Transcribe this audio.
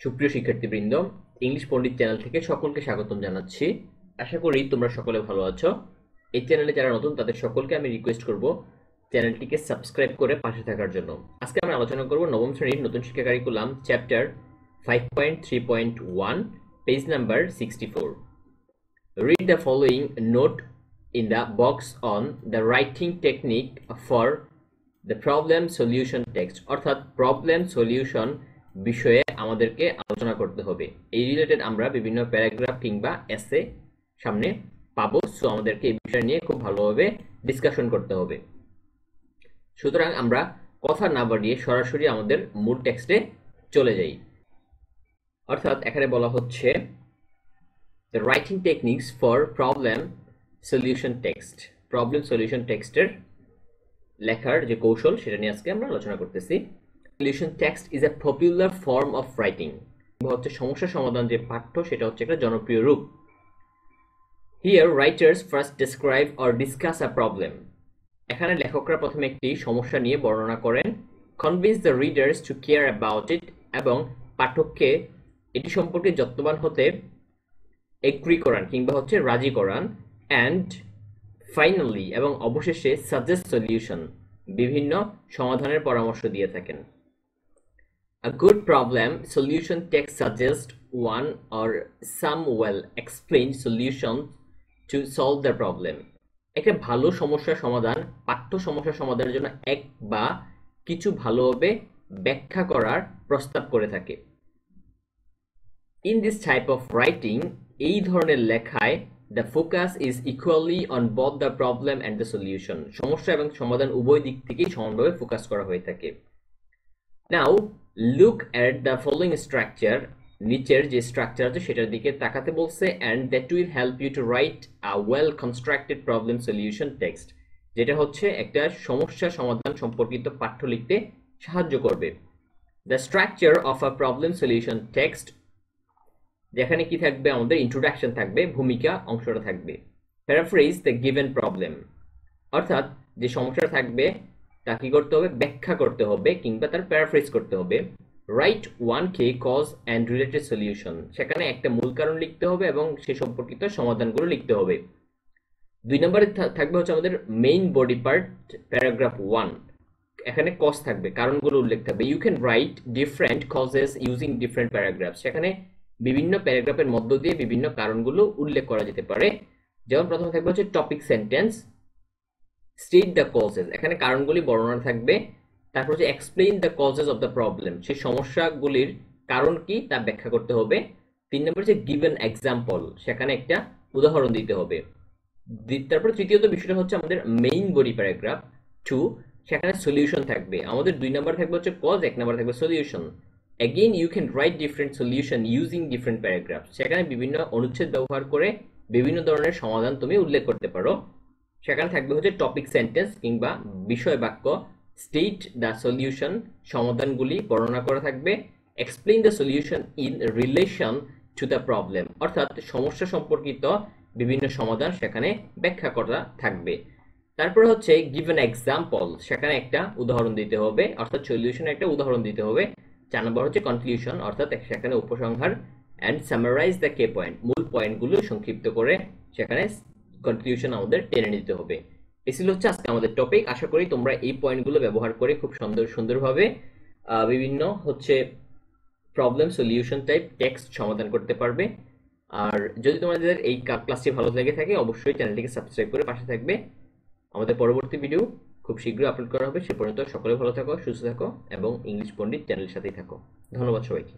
সুপ্রিয় শিক্ষার্থীবৃন্দ, ইংলিশ পণ্ডিত চ্যানেল থেকে সকলকে স্বাগতম জানাচ্ছি। আশা করি তোমরা সকলে ভালো আছো। এই চ্যানেলে যারা নতুন তাদের সকলকে আমি রিকোয়েস্ট করব চ্যানেলটিকে সাবস্ক্রাইব করে পাশে থাকার জন্য। আজকে আমরা আলোচনা করব নবম শ্রেণীর নতুন শিক্ষা curriculum chapter 5.3.1 page number 64। Read the following note in the box on the writing technique for the problem solution text, অর্থাৎ প্রবলেম সলিউশন বিষয়ে আমাদেরকে আলোচনা করতে হবে। এই রিলেটেড আমরা বিভিন্ন প্যারাগ্রাফ কিংবা এসে সামনে পাবো, সো আমাদেরকে এই বিষয় নিয়ে খুব ভালোভাবে ডিসকাশন করতে হবে। সুতরাং আমরা কথা না বাড়িয়ে সরাসরি আমাদের মূল টেক্সটে চলে যাই। অর্থাৎ এখানে বলা হচ্ছে the writing techniques for problem solution text, problem solution টেক্সটের লেখার যে কৌশল সেটা নিয়ে আজকে আমরা আলোচনা করতেছি। Solution text is a popular form of writing, হচ্ছে সমস্যা সমাধান যে পাঠ্য সেটা হচ্ছে একটা জনপ্রিয় রূপ। Here writers first describe or discuss a problem, এখানে লেখকরা প্রথমে একটি সমস্যা নিয়ে বর্ণনা করেন। Convince the readers to care about it, এবং পাঠককে এটি সম্পর্কে যত্নবান হতে এগ্রি করান কিংবা হচ্ছে রাজি করান। অ্যান্ড ফাইনালি, এবং অবশেষে সাজেস্ট সলিউশন, বিভিন্ন সমাধানের পরামর্শ দিয়ে থাকেন। A good problem solution text suggests one or some well-explained solutions to solve the problem. একটা ভালো সমস্যা সমাধান পাঠ্য সমস্যা সমাধানের জন্য এক বা কিছু ভালোভাবে ব্যাখ্যা করার প্রস্তাব করে থাকে। In this type of writing, এই ধরনের লেখায় the focus is equally on both the problem and the solution, সমস্যা এবং সমাধান উভয় দিক থেকেই সমানভাবে ফোকাস করা হয়ে থাকে। Now look at the following structure, নিচের যে স্ট্রাকচার আছে সেটার দিকে তাকাতে বলছে, and that will help you to write a well constructed problem solution text, যেটা হচ্ছে একটা সমস্যা সমাধান সম্পর্কিত পাঠ্য লিখতে সাহায্য করবে। The structure of a problem solution text, যেখানে কি থাকবে, আমাদের ইন্ট্রোডাকশন থাকবে, ভূমিকা অংশটা থাকবে। প্যারাফ্রেজ দ্য গিভেন প্রবলেম, অর্থাৎ যে সমস্যা থাকবে তা কি করতে হবে, ব্যাখ্যা করতে হবে কিংবা তার প্যারাফ্রেজ করতে হবে। Write one key cause and related solution, সেখানে একটা মূল কারণ লিখতে হবে এবং সে সম্পর্কিত সমাধানগুলো লিখতে হবে। 2 নম্বরে থাকবে হচ্ছে আমাদের মেইন বডি পার্ট, প্যারাগ্রাফ 1, এখানে কজ থাকবে, কারণগুলো উল্লেখ থাকবে। You can write different causes using different paragraph, সেখানে বিভিন্ন প্যারাগ্রাফের মধ্য দিয়ে বিভিন্ন কারণগুলো উল্লেখ করা যেতে পারে। যেমন প্রথমে থাকবে হচ্ছে topic sentence, state the causes, এখানে কারণগুলি বর্ণনা থাকবে। তারপর হচ্ছে explain the causes of the problem, সেই সমস্যাগুলির কারণ কি তা ব্যাখ্যা করতে হবে। 3 নম্বর হচ্ছে গিভেন এক্সাম্পল, সেখানে একটা উদাহরণ দিতে হবে। তারপর তৃতীয়ত বিষয়টা হচ্ছে আমাদের মেইন বডি প্যারাগ্রাফ 2, সেখানে সলিউশন থাকবে। আমাদের 2 নম্বর থাকবে হচ্ছে কজ, 1 নম্বর থাকবে solution. Again you can write different solution using different paragraphs, সেখানে বিভিন্ন অনুচ্ছেদ ব্যবহার করে বিভিন্ন ধরনের সমাধান তুমি উল্লেখ করতে পারো। সেখানে থাকবে হচ্ছে টপিক সেন্টেন্স কিংবা বিষয় বাক্য, স্টেট দ্য সলিউশন, সমাধানগুলি বর্ণনা করা থাকবে। Explain the solution in relation to the problem, অর্থাৎ সমস্যা সম্পর্কিত বিভিন্ন সমাধান সেখানে ব্যাখ্যা করা থাকবে। তারপর হচ্ছে গিভেন এক্সাম্পল, সেখানে একটা উদাহরণ দিতে হবে, অর্থাৎ সলিউশনের একটা উদাহরণ দিতে হবে। 4 নম্বর হচ্ছে কনক্লুশন, অর্থাৎ সেখানে উপসংহার। And summarise the key point, মূল পয়েন্টগুলো সংক্ষিপ্ত করে সেখানে কনক্লুশন আমাদের টেনে নিতে হবে। এগুলো হচ্ছে আজকে আমাদের টপিক। আশা করি তোমরা এই পয়েন্টগুলো ব্যবহার করে খুব সুন্দরভাবে বিভিন্ন হচ্ছে প্রবলেম সলিউশন টাইপ টেক্সট সমাধান করতে পারবে। আর যদি তোমাদের এই ক্লাসটি ভালো লেগে থাকে অবশ্যই চ্যানেলটিকে সাবস্ক্রাইব করে পাশে থাকবে। আমাদের পরবর্তী ভিডিও খুব শীঘ্রই আপলোড করা হবে। সে পর্যন্ত সকলে ভালো থাকো, সুস্থ থাকো এবং ইংলিশ পণ্ডিত চ্যানেলের সাথেই থাকো। ধন্যবাদ সবাইকে।